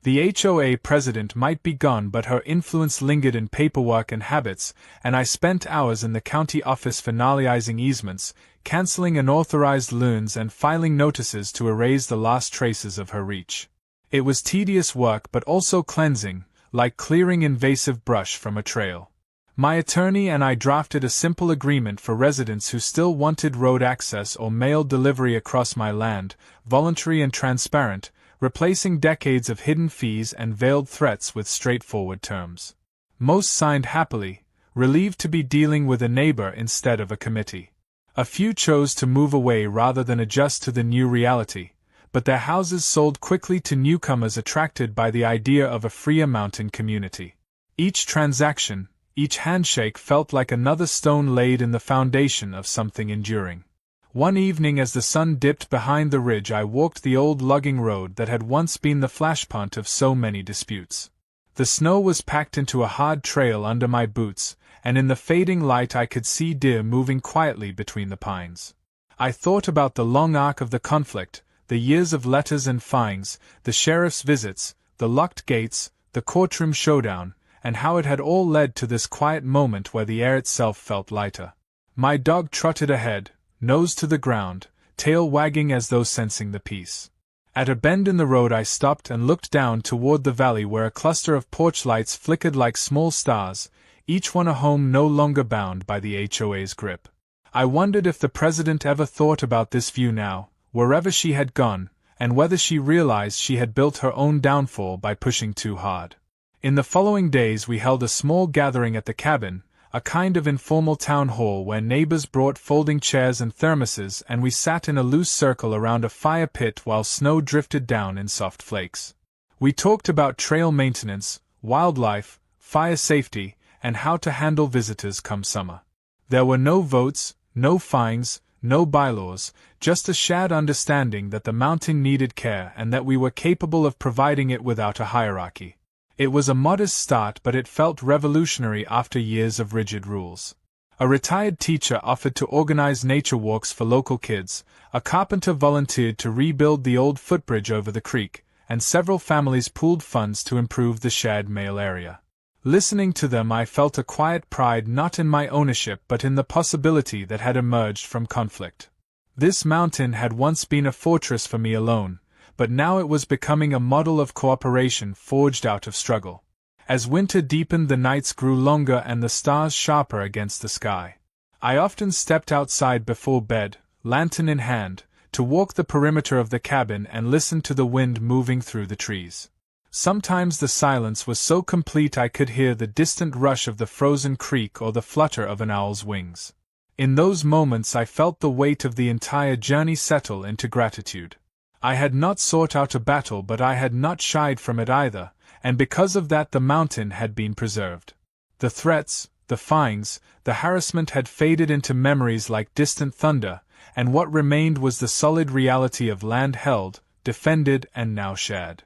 The HOA president might be gone, but her influence lingered in paperwork and habits, and I spent hours in the county office finalizing easements, canceling unauthorized loans, and filing notices to erase the last traces of her reach. It was tedious work but also cleansing, like clearing invasive brush from a trail. My attorney and I drafted a simple agreement for residents who still wanted road access or mail delivery across my land, voluntary and transparent, replacing decades of hidden fees and veiled threats with straightforward terms. Most signed happily, relieved to be dealing with a neighbor instead of a committee. A few chose to move away rather than adjust to the new reality, but their houses sold quickly to newcomers attracted by the idea of a freer mountain community. Each transaction, each handshake felt like another stone laid in the foundation of something enduring. One evening as the sun dipped behind the ridge I walked the old logging road that had once been the flashpoint of so many disputes. The snow was packed into a hard trail under my boots, and in the fading light I could see deer moving quietly between the pines. I thought about the long arc of the conflict, the years of letters and fines, the sheriff's visits, the locked gates, the courtroom showdown, and how it had all led to this quiet moment where the air itself felt lighter. My dog trotted ahead, nose to the ground, tail wagging as though sensing the peace. At a bend in the road I stopped and looked down toward the valley where a cluster of porch lights flickered like small stars, each one a home no longer bound by the HOA's grip. I wondered if the president ever thought about this view now, wherever she had gone, and whether she realized she had built her own downfall by pushing too hard. In the following days we held a small gathering at the cabin, a kind of informal town hall where neighbors brought folding chairs and thermoses, and we sat in a loose circle around a fire pit while snow drifted down in soft flakes. We talked about trail maintenance, wildlife, fire safety, and how to handle visitors come summer. There were no votes, no fines, no bylaws, just a shared understanding that the mountain needed care and that we were capable of providing it without a hierarchy. It was a modest start, but it felt revolutionary after years of rigid rules. A retired teacher offered to organize nature walks for local kids, a carpenter volunteered to rebuild the old footbridge over the creek, and several families pooled funds to improve the shared mail area. Listening to them I felt a quiet pride not in my ownership but in the possibility that had emerged from conflict. This mountain had once been a fortress for me alone, but now it was becoming a model of cooperation forged out of struggle. As winter deepened the nights grew longer and the stars sharper against the sky. I often stepped outside before bed, lantern in hand, to walk the perimeter of the cabin and listen to the wind moving through the trees. Sometimes the silence was so complete I could hear the distant rush of the frozen creek or the flutter of an owl's wings. In those moments I felt the weight of the entire journey settle into gratitude. I had not sought out a battle, but I had not shied from it either, and because of that the mountain had been preserved. The threats, the fines, the harassment had faded into memories like distant thunder, and what remained was the solid reality of land held, defended, and now shared.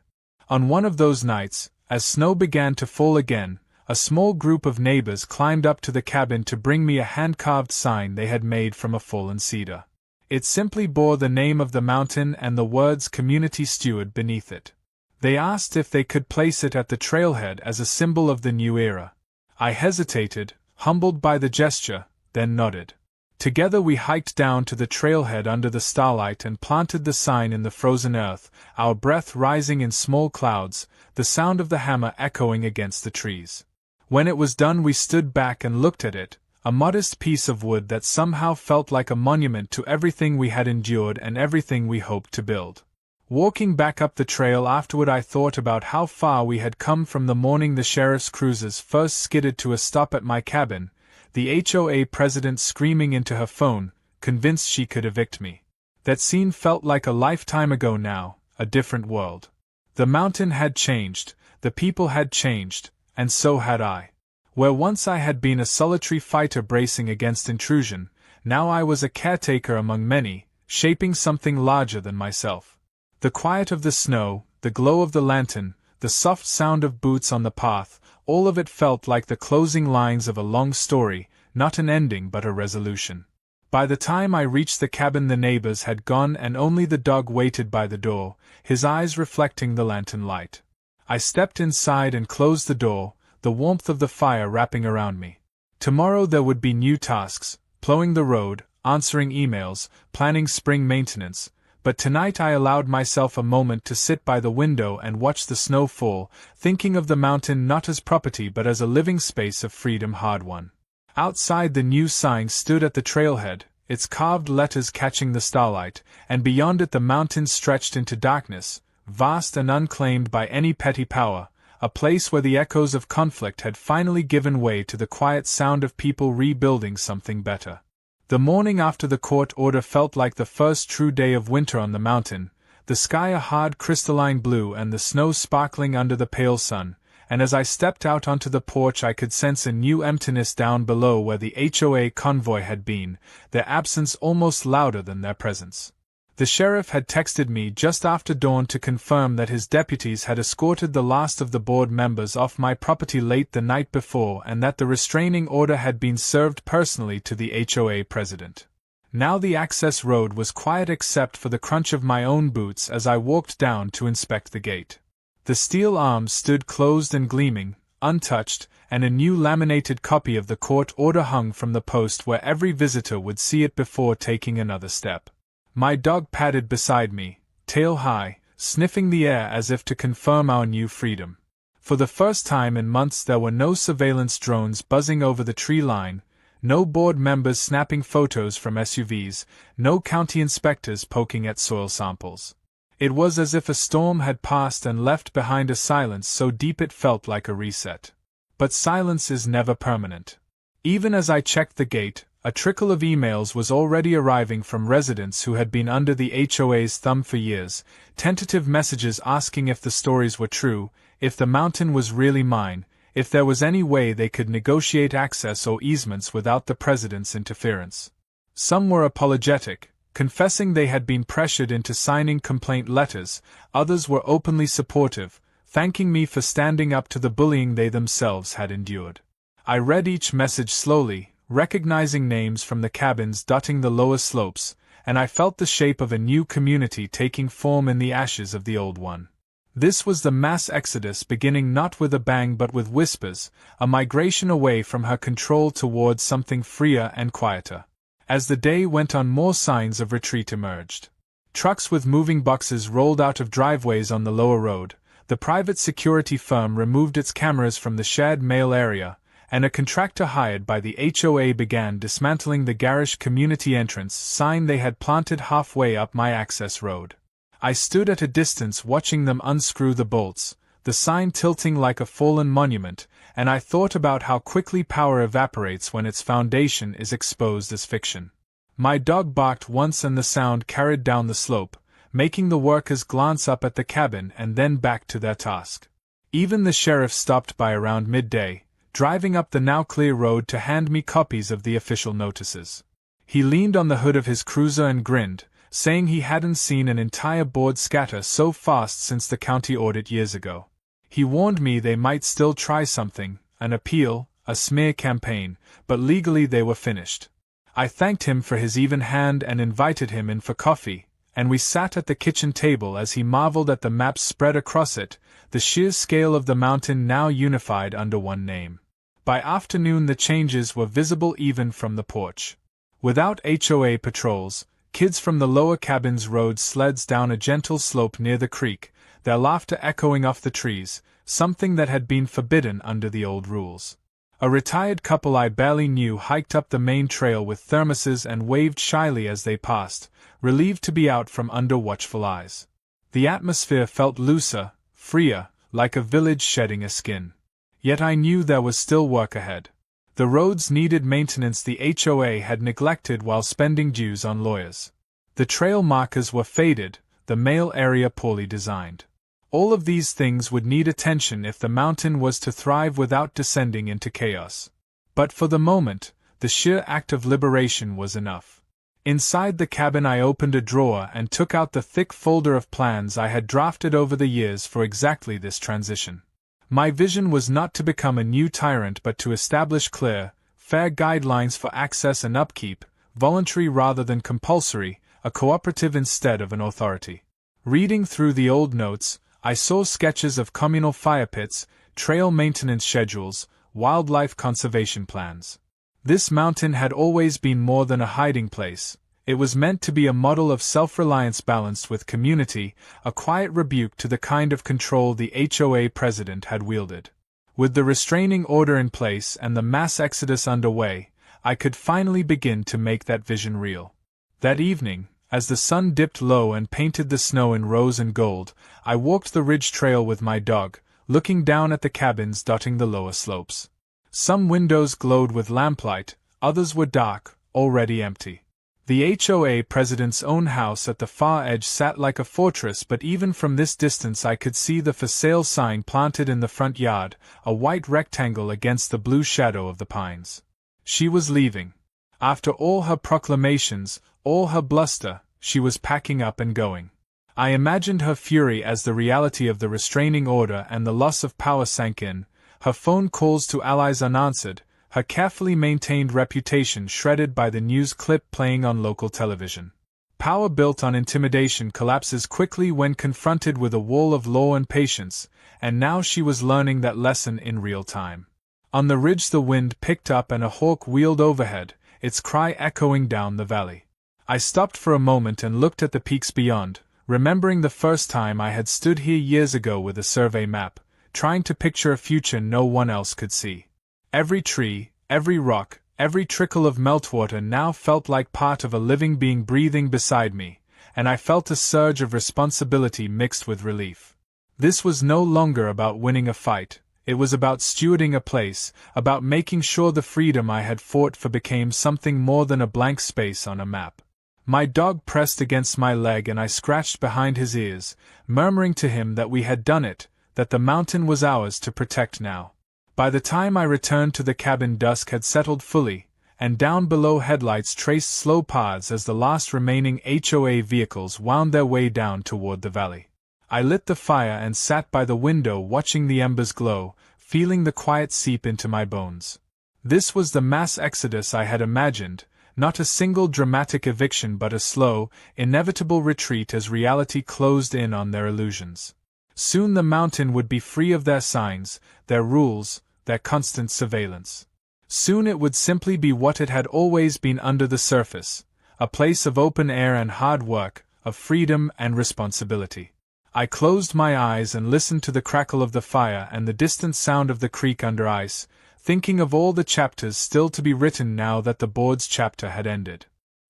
On one of those nights, as snow began to fall again, a small group of neighbors climbed up to the cabin to bring me a hand-carved sign they had made from a fallen cedar. It simply bore the name of the mountain and the words "Community Steward" beneath it. They asked if they could place it at the trailhead as a symbol of the new era. I hesitated, humbled by the gesture, then nodded. Together we hiked down to the trailhead under the starlight and planted the sign in the frozen earth, our breath rising in small clouds, the sound of the hammer echoing against the trees. When it was done we stood back and looked at it, a modest piece of wood that somehow felt like a monument to everything we had endured and everything we hoped to build. Walking back up the trail afterward I thought about how far we had come from the morning the sheriff's cruisers first skidded to a stop at my cabin, the HOA president screaming into her phone, convinced she could evict me. That scene felt like a lifetime ago now, a different world. The mountain had changed, the people had changed, and so had I. Where once I had been a solitary fighter bracing against intrusion, now I was a caretaker among many, shaping something larger than myself. The quiet of the snow, the glow of the lantern, the soft sound of boots on the path, all of it felt like the closing lines of a long story, not an ending but a resolution. By the time I reached the cabin the neighbors had gone and only the dog waited by the door, his eyes reflecting the lantern light. I stepped inside and closed the door, the warmth of the fire wrapping around me. Tomorrow there would be new tasks, plowing the road, answering emails, planning spring maintenance, but tonight I allowed myself a moment to sit by the window and watch the snow fall, thinking of the mountain not as property but as a living space of freedom hard-won. Outside the new sign stood at the trailhead, its carved letters catching the starlight, and beyond it the mountain stretched into darkness, vast and unclaimed by any petty power, a place where the echoes of conflict had finally given way to the quiet sound of people rebuilding something better. The morning after the court order felt like the first true day of winter on the mountain, the sky a hard crystalline blue and the snow sparkling under the pale sun, and as I stepped out onto the porch I could sense a new emptiness down below where the HOA convoy had been, their absence almost louder than their presence. The sheriff had texted me just after dawn to confirm that his deputies had escorted the last of the board members off my property late the night before and that the restraining order had been served personally to the HOA president. Now the access road was quiet except for the crunch of my own boots as I walked down to inspect the gate. The steel arms stood closed and gleaming, untouched, and a new laminated copy of the court order hung from the post where every visitor would see it before taking another step. My dog padded beside me, tail high, sniffing the air as if to confirm our new freedom. For the first time in months there were no surveillance drones buzzing over the tree line, no board members snapping photos from SUVs, no county inspectors poking at soil samples. It was as if a storm had passed and left behind a silence so deep it felt like a reset. But silence is never permanent. Even as I checked the gate, a trickle of emails was already arriving from residents who had been under the HOA's thumb for years, tentative messages asking if the stories were true, if the mountain was really mine, if there was any way they could negotiate access or easements without the president's interference. Some were apologetic, confessing they had been pressured into signing complaint letters, others were openly supportive, thanking me for standing up to the bullying they themselves had endured. I read each message slowly, recognizing names from the cabins dotting the lower slopes, and I felt the shape of a new community taking form in the ashes of the old one. This was the mass exodus beginning not with a bang but with whispers, a migration away from her control towards something freer and quieter. As the day went on more signs of retreat emerged. Trucks with moving boxes rolled out of driveways on the lower road, the private security firm removed its cameras from the shared mail area, and a contractor hired by the HOA began dismantling the garish community entrance sign they had planted halfway up my access road. I stood at a distance watching them unscrew the bolts, the sign tilting like a fallen monument, and I thought about how quickly power evaporates when its foundation is exposed as fiction. My dog barked once and the sound carried down the slope, making the workers glance up at the cabin and then back to their task. Even the sheriff stopped by around midday, driving up the now clear road to hand me copies of the official notices. He leaned on the hood of his cruiser and grinned, saying he hadn't seen an entire board scatter so fast since the county audit years ago. He warned me they might still try something, an appeal, a smear campaign, but legally they were finished. I thanked him for his even hand and invited him in for coffee, and we sat at the kitchen table as he marveled at the maps spread across it, the sheer scale of the mountain now unified under one name. By afternoon the changes were visible even from the porch. Without HOA patrols, kids from the lower cabins rode sleds down a gentle slope near the creek, their laughter echoing off the trees, something that had been forbidden under the old rules. A retired couple I barely knew hiked up the main trail with thermoses and waved shyly as they passed, relieved to be out from under watchful eyes. The atmosphere felt looser, freer, like a village shedding a skin. Yet I knew there was still work ahead. The roads needed maintenance the HOA had neglected while spending dues on lawyers. The trail markers were faded, the mail area poorly designed. All of these things would need attention if the mountain was to thrive without descending into chaos. But for the moment, the sheer act of liberation was enough. Inside the cabin I opened a drawer and took out the thick folder of plans I had drafted over the years for exactly this transition. My vision was not to become a new tyrant but to establish clear, fair guidelines for access and upkeep, voluntary rather than compulsory, a cooperative instead of an authority. Reading through the old notes, I saw sketches of communal fire pits, trail maintenance schedules, wildlife conservation plans. This mountain had always been more than a hiding place. It was meant to be a model of self-reliance balanced with community, a quiet rebuke to the kind of control the HOA president had wielded. With the restraining order in place and the mass exodus underway, I could finally begin to make that vision real. That evening, as the sun dipped low and painted the snow in rose and gold, I walked the ridge trail with my dog, looking down at the cabins dotting the lower slopes. Some windows glowed with lamplight, others were dark, already empty. The HOA president's own house at the far edge sat like a fortress, but even from this distance I could see the for sale sign planted in the front yard, a white rectangle against the blue shadow of the pines. She was leaving. After all her proclamations, all her bluster, she was packing up and going. I imagined her fury as the reality of the restraining order and the loss of power sank in, her phone calls to allies unanswered, her carefully maintained reputation shredded by the news clip playing on local television. Power built on intimidation collapses quickly when confronted with a wall of law and patience, and now she was learning that lesson in real time. On the ridge the wind picked up and a hawk wheeled overhead, its cry echoing down the valley. I stopped for a moment and looked at the peaks beyond, remembering the first time I had stood here years ago with a survey map, trying to picture a future no one else could see. Every tree, every rock, every trickle of meltwater now felt like part of a living being breathing beside me, and I felt a surge of responsibility mixed with relief. This was no longer about winning a fight, it was about stewarding a place, about making sure the freedom I had fought for became something more than a blank space on a map. My dog pressed against my leg and I scratched behind his ears, murmuring to him that we had done it, that the mountain was ours to protect now. By the time I returned to the cabin, dusk had settled fully, and down below headlights traced slow paths as the last remaining HOA vehicles wound their way down toward the valley. I lit the fire and sat by the window watching the embers glow, feeling the quiet seep into my bones. This was the mass exodus I had imagined, not a single dramatic eviction but a slow, inevitable retreat as reality closed in on their illusions. Soon the mountain would be free of their signs, their rules, their constant surveillance. Soon it would simply be what it had always been under the surface, a place of open air and hard work, of freedom and responsibility. I closed my eyes and listened to the crackle of the fire and the distant sound of the creek under ice, thinking of all the chapters still to be written now that the board's chapter had ended.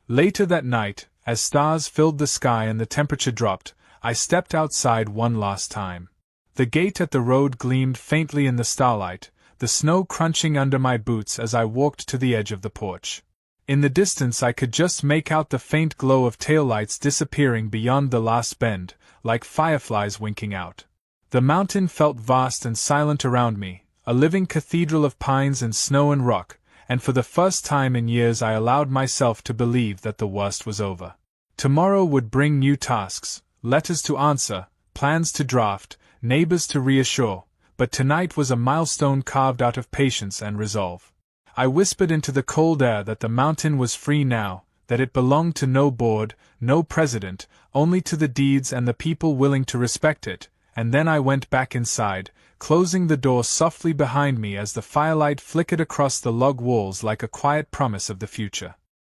Later that night, as stars filled the sky and the temperature dropped, I stepped outside one last time. The gate at the road gleamed faintly in the starlight, the snow crunching under my boots as I walked to the edge of the porch. In the distance I could just make out the faint glow of taillights disappearing beyond the last bend, like fireflies winking out. The mountain felt vast and silent around me, a living cathedral of pines and snow and rock, and for the first time in years I allowed myself to believe that the worst was over. Tomorrow would bring new tasks, letters to answer, plans to draft, neighbors to reassure, but tonight was a milestone carved out of patience and resolve. I whispered into the cold air that the mountain was free now, that it belonged to no board, no president, only to the deeds and the people willing to respect it, and then I went back inside, closing the door softly behind me as the firelight flickered across the log walls like a quiet promise of the future.